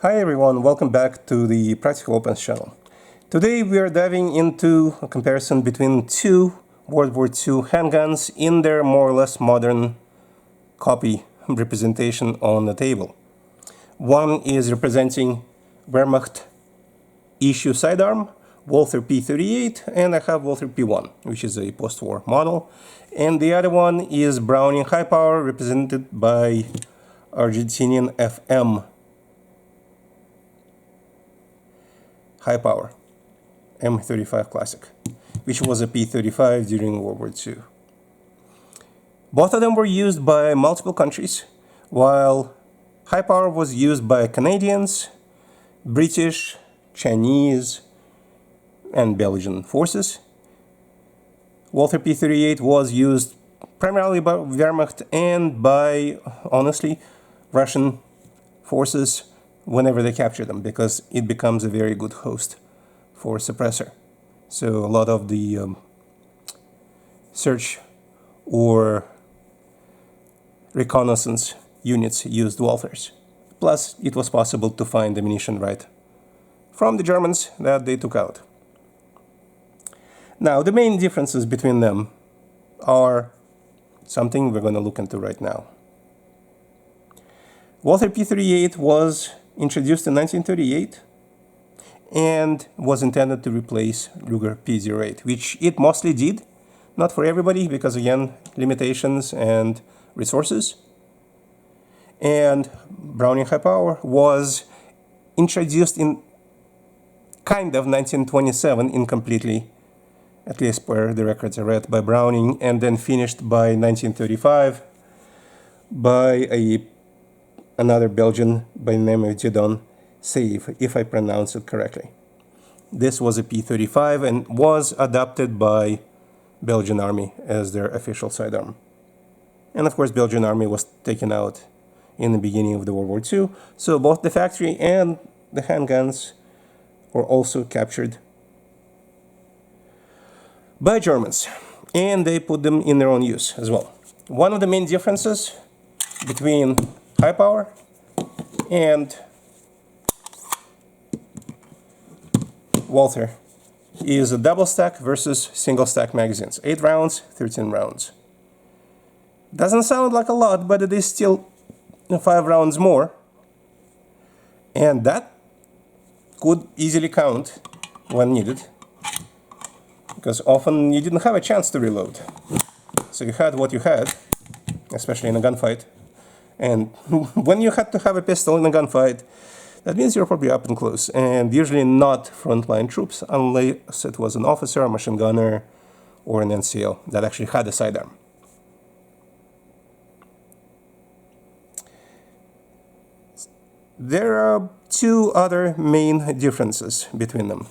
Hi everyone, welcome back to the Practical Opens channel. Today we are diving into a comparison between two World War II handguns in their more or less modern copy representation on the table. One is representing Wehrmacht issue sidearm, Walther P38, and I have Walther P1, which is a post-war model. And the other one is Browning High Power, represented by Argentinian FM High Power M35 Classic, which was a P35 during World War II. Both of them were used by multiple countries, while High Power was used by Canadians, British, Chinese, and Belgian forces. Walther P38 was used primarily by Wehrmacht and by, honestly, Russian forces whenever they capture them, because it becomes a very good host for suppressor. So a lot of the search or reconnaissance units used Walthers. Plus, it was possible to find ammunition right from the Germans that they took out. Now, the main differences between them are something we're going to look into right now. Walther P38 was introduced in 1938 and was intended to replace Ruger P08, which it mostly did, not for everybody, because again, limitations and resources. And Browning High Power was introduced in kind of 1927, incompletely, at least where the records are read, by Browning, and then finished by 1935 by another Belgian by the name of Dieudonné, if I pronounce it correctly. This was a P35 and was adopted by Belgian Army as their official sidearm. And of course, Belgian Army was taken out in the beginning of the World War II, so both the factory and the handguns were also captured by Germans, and they put them in their own use as well. One of the main differences between High Power and Walther is a double stack versus single stack magazines. 8 rounds, 13 rounds. Doesn't sound like a lot, but it is still 5 rounds more. And that could easily count when needed, because often you didn't have a chance to reload. So you had what you had, especially in a gunfight. And when you had to have a pistol in a gunfight, that means you're probably up and close, and usually not frontline troops, unless it was an officer, a machine gunner, or an NCO that actually had a sidearm. There are two other main differences between them.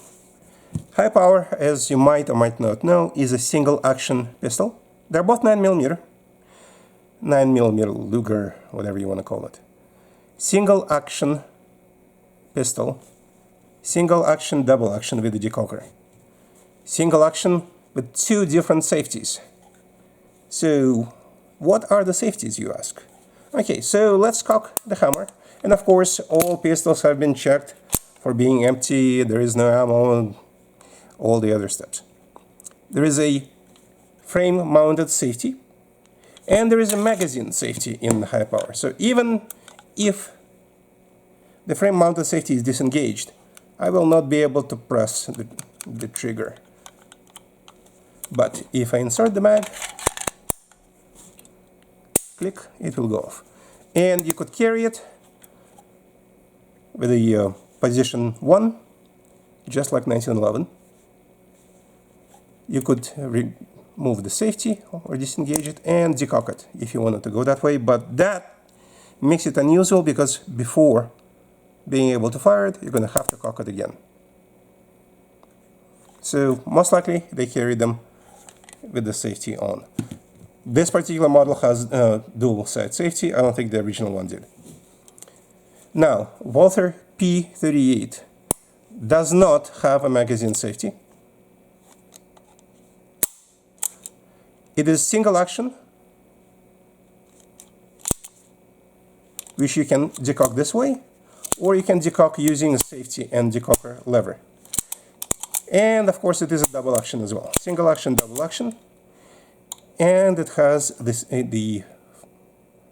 High Power, as you might or might not know, is a single-action pistol. They're both 9mm. 9mm Luger, whatever you want to call it. Single action pistol, single action, double action with the decocker. Single action with 2 different safeties. So, what are the safeties, you ask? Okay, so let's cock the hammer. And of course, all pistols have been checked for being empty, there is no ammo, all the other steps. There is a frame-mounted safety, and there is a magazine safety in the High Power. So even if the frame-mounted safety is disengaged, I will not be able to press the trigger. But if I insert the mag, click, it will go off. And you could carry it with the position 1, just like 1911. You could remove the safety or disengage it and decock it if you wanted to go that way, but that makes it unusual because before being able to fire it, you're going to have to cock it again. So most likely they carry them with the safety on. This particular model has dual side safety. I don't think the original one did. Now, Walther P38 does not have a magazine safety. It is single action, which you can decock this way, or you can decock using a safety and decocker lever. And of course it is a double action as well. Single action, double action. And it has this the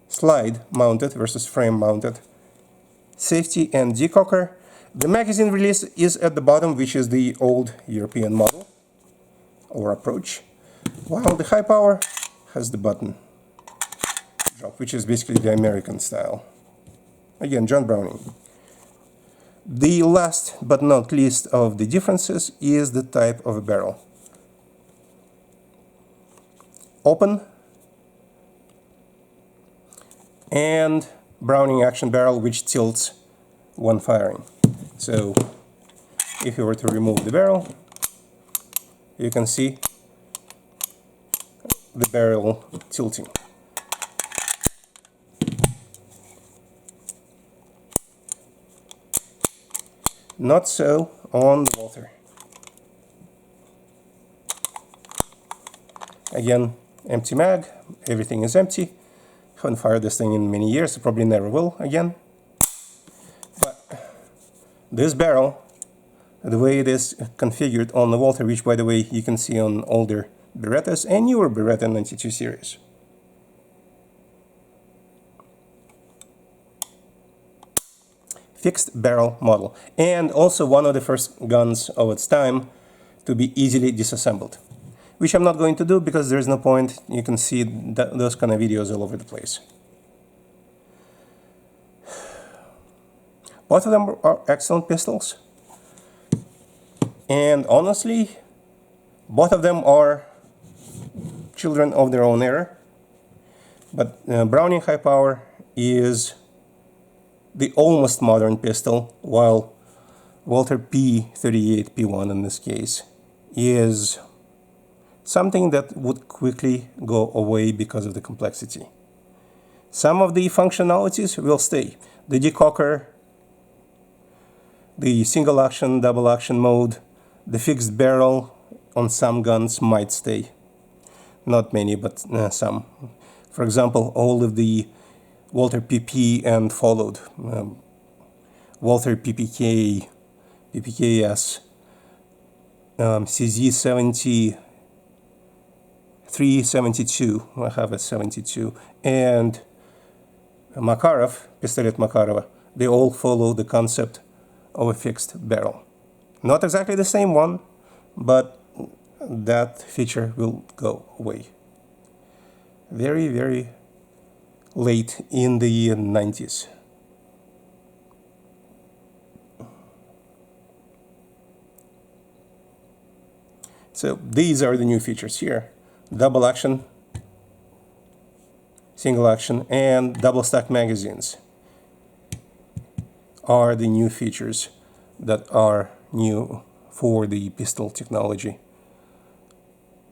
slide mounted versus frame mounted safety and decocker. The magazine release is at the bottom, which is the old European model or approach, while the high power has the button drop, which is basically the American style. Again, John Browning. The last but not least of the differences is the type of a barrel. Open and Browning action barrel, which tilts when firing. So if you were to remove the barrel, you can see the barrel tilting. Not so on the Walther. Again, empty mag, everything is empty. Haven't fired this thing in many years, probably never will again. But this barrel, the way it is configured on the Walther, which by the way you can see on older Berettas and newer Beretta 92 series. Fixed barrel model, and also one of the first guns of its time to be easily disassembled, which I'm not going to do because there's no point. You can see those kind of videos all over the place. Both of them are excellent pistols, and honestly, both of them are children of their own era. But Browning high power is the almost modern pistol, while Walther P38 P1 in this case is something that would quickly go away because of the complexity. Some of the functionalities will stay. The decocker, the single action, double action mode, the fixed barrel on some guns might stay. Not many, but some. For example, all of the Walther PP and followed Walther PPK, PPKS, CZ70, 372, I have a 72, and Makarov, Pistolet Makarova, they all follow the concept of a fixed barrel. Not exactly the same one, but that feature will go away. Very, very late in the 90s. So these are the new features here. Double action, single action, and double stack magazines are the new features that are new for the pistol technology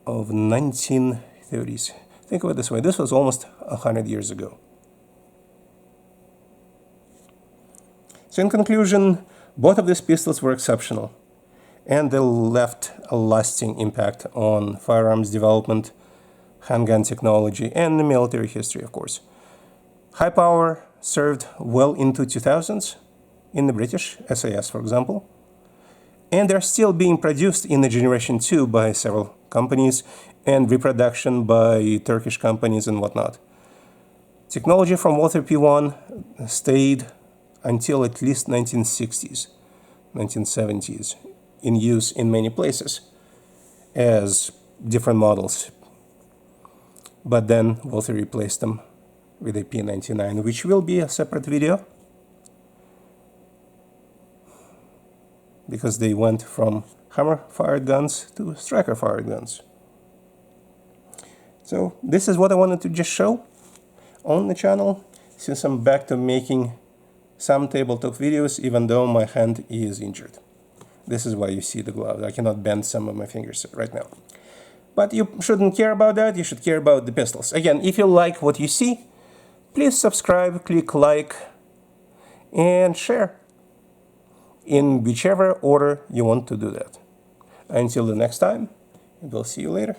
of 1930s. Think of it this way, this was almost 100 years ago. So in conclusion, both of these pistols were exceptional, and they left a lasting impact on firearms development, handgun technology, and the military history, of course. High power served well into 2000s in the British SAS, for example, and they're still being produced in the Generation 2 by several companies and reproduction by Turkish companies and whatnot. Technology from Walther P1 stayed until at least 1960s, 1970s, in use in many places as different models. But then Walther replaced them with a P99, which will be a separate video, because they went from hammer-fired guns to striker-fired guns. So this is what I wanted to just show on the channel, since I'm back to making some tabletop videos, even though my hand is injured. This is why you see the glove. I cannot bend some of my fingers right now. But you shouldn't care about that, you should care about the pistols. Again, if you like what you see, please subscribe, click like, and share in whichever order you want to do that. Until the next time, we'll see you later.